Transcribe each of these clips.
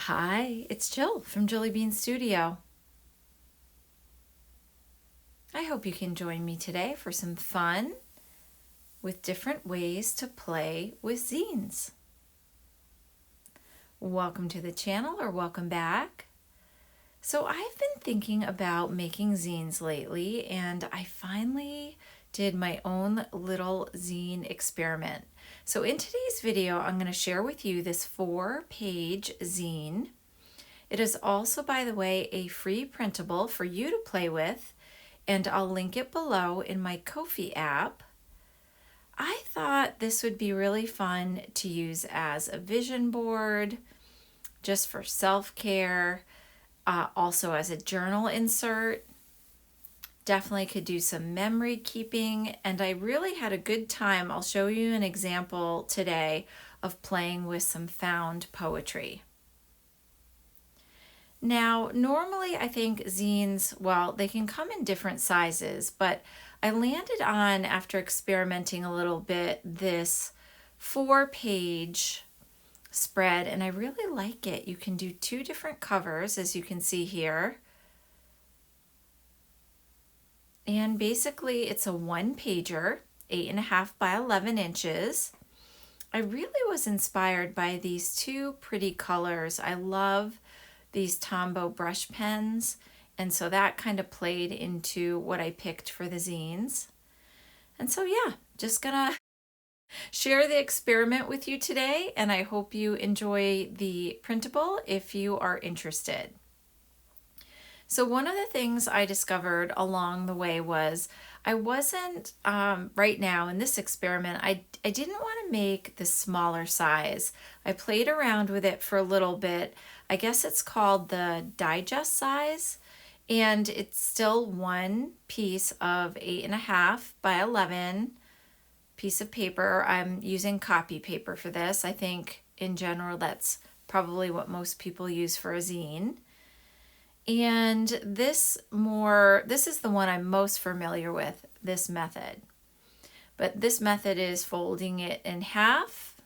Hi, it's Jill from Jilly Bean Studio. I hope you can join me today for some fun with different ways to play with zines. Welcome to the channel or welcome back. So I've been thinking about making zines lately, and I finally did my own little zine experiment. So in today's video, I'm going to share with you this 4-page zine. It is also, by the way, a free printable for you to play with, and I'll link it below in my Ko-fi app. I thought this would be really fun to use as a vision board, just for self-care, also as a journal insert. Definitely could do some memory keeping, and I really had a good time. I'll show you an example today of playing with some found poetry. Now, normally I think zines, well, they can come in different sizes, but I landed on, after experimenting a little bit, this 4-page spread, and I really like it. You can do 2 different covers, as you can see here. And basically it's a 1-pager, 8.5 by 11 inches. I really was inspired by these 2 pretty colors. I love these Tombow brush pens, and so that kind of played into what I picked for the zines. And so yeah, just gonna share the experiment with you today, and I hope you enjoy the printable if you are interested. So one of the things I discovered along the way was I wasn't, right now in this experiment, I didn't want to make the smaller size. I played around with it for a little bit. I guess it's called the digest size, and it's still 1 piece of 8.5 by 11 piece of paper. I'm using copy paper for this. I think in general that's probably what most people use for a zine. And this is the one I'm most familiar with, this method. But this method is folding it in half,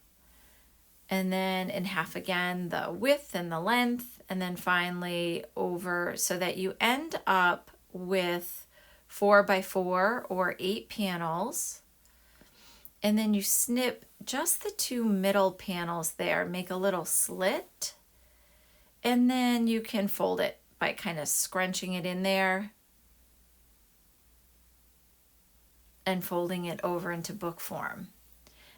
and then in half again, the width and the length, and then finally over, so that you end up with 4 by 4 or 8 panels. And then you snip just the 2 middle panels there, make a little slit, and then you can fold it by kind of scrunching it in there and folding it over into book form.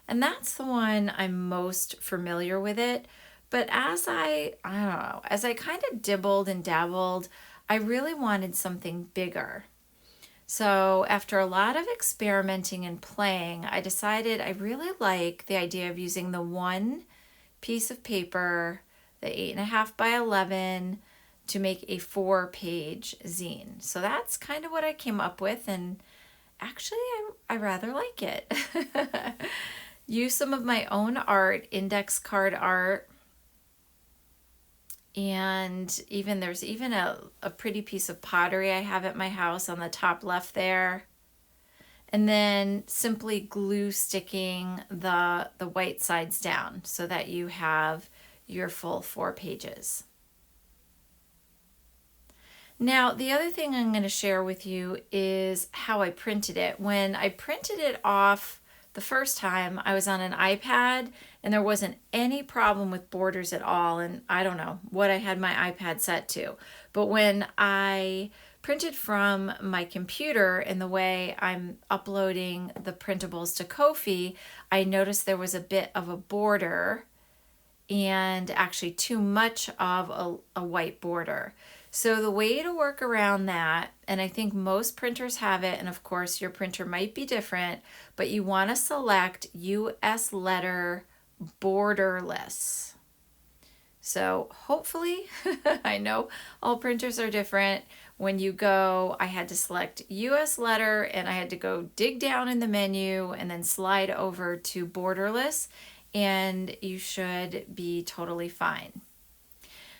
And that's the one I'm most familiar with it. But as I don't know, as I kind of dibbled and dabbled, I really wanted something bigger. So after a lot of experimenting and playing, I decided I really like the idea of using the 1 piece of paper, the 8.5 by 11, to make a 4-page zine. So that's kind of what I came up with, and actually I rather like it. Use some of my own art, index card art, and there's even a pretty piece of pottery I have at my house on the top left there. And then simply glue sticking the white sides down so that you have your full 4 pages. Now, the other thing I'm going to share with you is how I printed it. When I printed it off the first time, I was on an iPad, and there wasn't any problem with borders at all, and I don't know what I had my iPad set to. But when I printed from my computer, and the way I'm uploading the printables to Ko-fi, I noticed there was a bit of a border, and actually too much of a white border. So the way to work around that, and I think most printers have it, and of course your printer might be different, but you want to select US letter borderless. So hopefully, I know all printers are different. When you go, I had to select US letter, and I had to go dig down in the menu and then slide over to borderless, and you should be totally fine.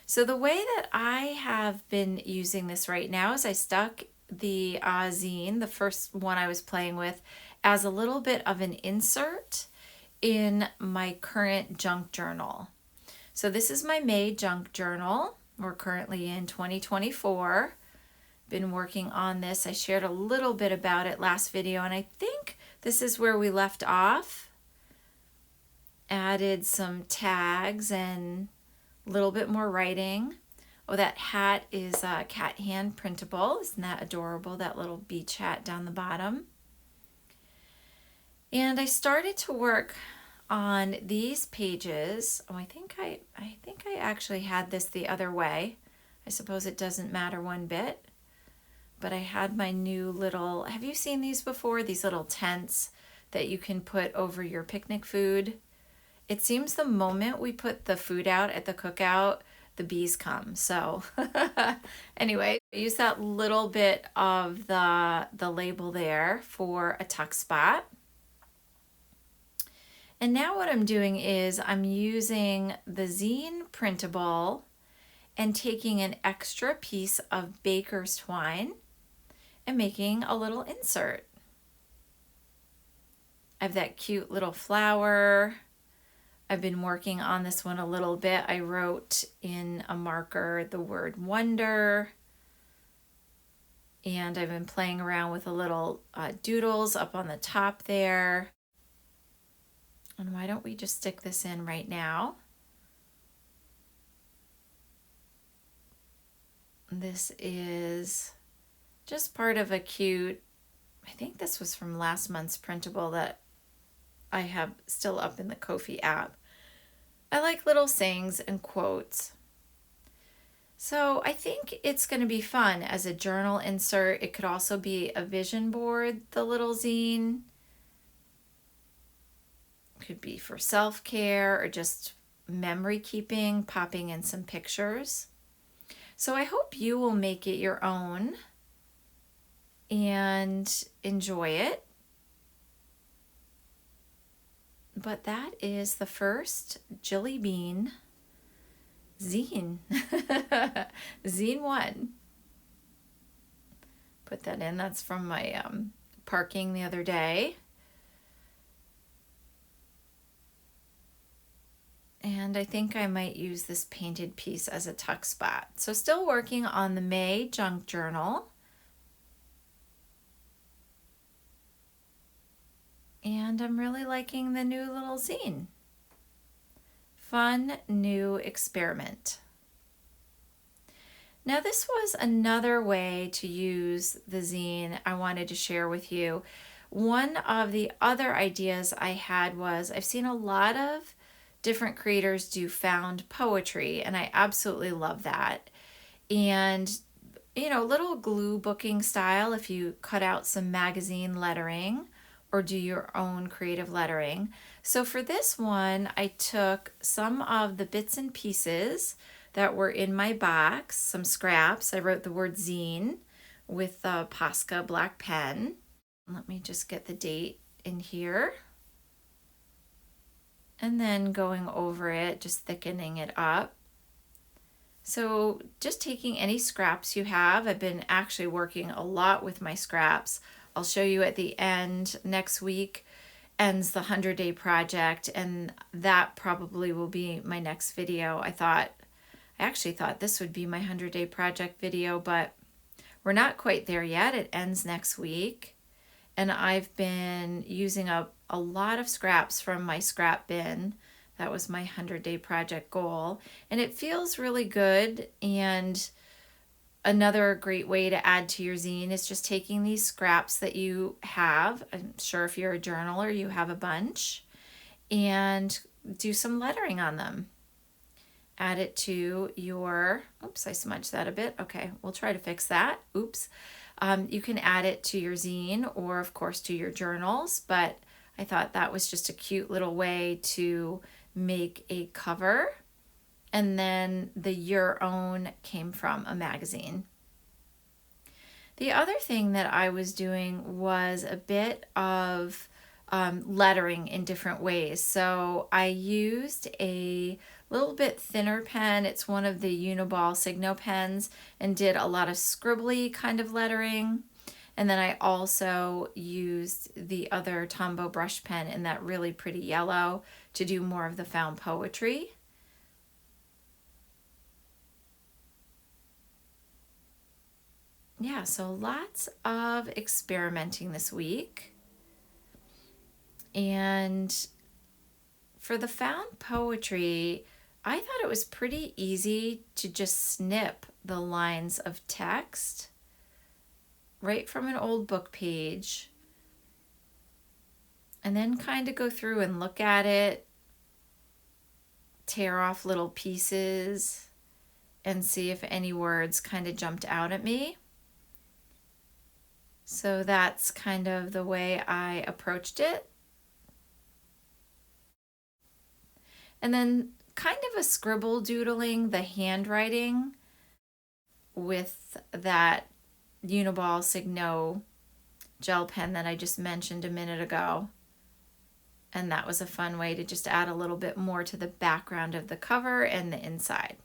So the way that I have been using this right now is I stuck the zine, the first one I was playing with, as a little bit of an insert in my current junk journal. So this is my May junk journal. We're currently in 2024. Been working on this. I shared a little bit about it last video, and I think this is where we left off. Added some tags and a little bit more writing. Oh, that hat is cat hand printable. Isn't that adorable? That little beach hat down the bottom. And I started to work on these pages. Oh, I think I actually had this the other way. I suppose it doesn't matter one bit. But I had my new little, have you seen these before? These little tents that you can put over your picnic food. It seems the moment we put the food out at the cookout, the bees come. So anyway, I use that little bit of the label there for a tuck spot. And now what I'm doing is I'm using the Zine printable and taking an extra piece of baker's twine and making a little insert. I have that cute little flower. I've been working on this one a little bit. I wrote in a marker the word wonder. And I've been playing around with a little doodles up on the top there. And why don't we just stick this in right now? This is just part of a cute, I think this was from last month's printable that I have still up in the Ko-fi app. I like little sayings and quotes. So I think it's going to be fun as a journal insert. It could also be a vision board, the little zine. Could be for self-care or just memory keeping, popping in some pictures. So I hope you will make it your own and enjoy it. But that is the first Jelly Bean zine. Zine 1. Put that in. That's from my parking the other day. And I think I might use this painted piece as a tuck spot. So still working on the May junk journal. And I'm really liking the new little zine. Fun new experiment. Now this was another way to use the zine I wanted to share with you. One of the other ideas I had was I've seen a lot of different creators do found poetry, and I absolutely love that. And you know, little glue booking style, if you cut out some magazine lettering or do your own creative lettering. So for this one, I took some of the bits and pieces that were in my box, some scraps. I wrote the word zine with the Posca black pen. Let me just get the date in here. And then going over it, just thickening it up. So just taking any scraps you have. I've been actually working a lot with my scraps. I'll show you at the end. Next week ends the 100-day project, and that probably will be my next video. I actually thought this would be my 100-day project video, but we're not quite there yet. It ends next week. And I've been using up a lot of scraps from my scrap bin. That was my 100-day project goal. And it feels really good. And another great way to add to your zine is just taking these scraps that you have. I'm sure if you're a journaler, you have a bunch. And do some lettering on them. Add it to your, oops, I smudged that a bit. Okay, we'll try to fix that. Oops. You can add it to your zine or of course to your journals, but I thought that was just a cute little way to make a cover. And then the your own came from a magazine. The other thing that I was doing was a bit of lettering in different ways. So I used a little bit thinner pen. It's one of the Uniball Signo pens, and did a lot of scribbly kind of lettering. And then I also used the other Tombow brush pen in that really pretty yellow to do more of the found poetry. yeah, so lots of experimenting this week. And for the found poetry, I thought it was pretty easy to just snip the lines of text right from an old book page and then kind of go through and look at it, tear off little pieces, and see if any words kind of jumped out at me. So that's kind of the way I approached it. And then kind of a scribble doodling the handwriting with that Uniball Signo gel pen that I just mentioned a minute ago. And that was a fun way to just add a little bit more to the background of the cover and the inside.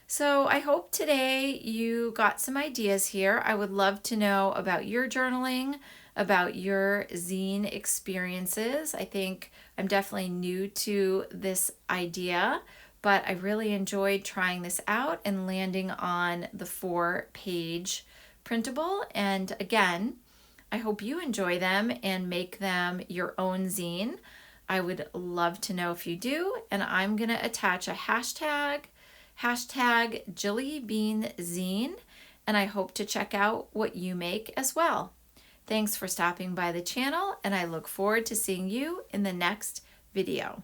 So I hope today you got some ideas here. I would love to know about your journaling, about your zine experiences. I think I'm definitely new to this idea, but I really enjoyed trying this out and landing on the 4-page printable. And again, I hope you enjoy them and make them your own zine. I would love to know if you do, and I'm going to attach a hashtag #JillyBeanZine, and I hope to check out what you make as well. Thanks for stopping by the channel, and I look forward to seeing you in the next video.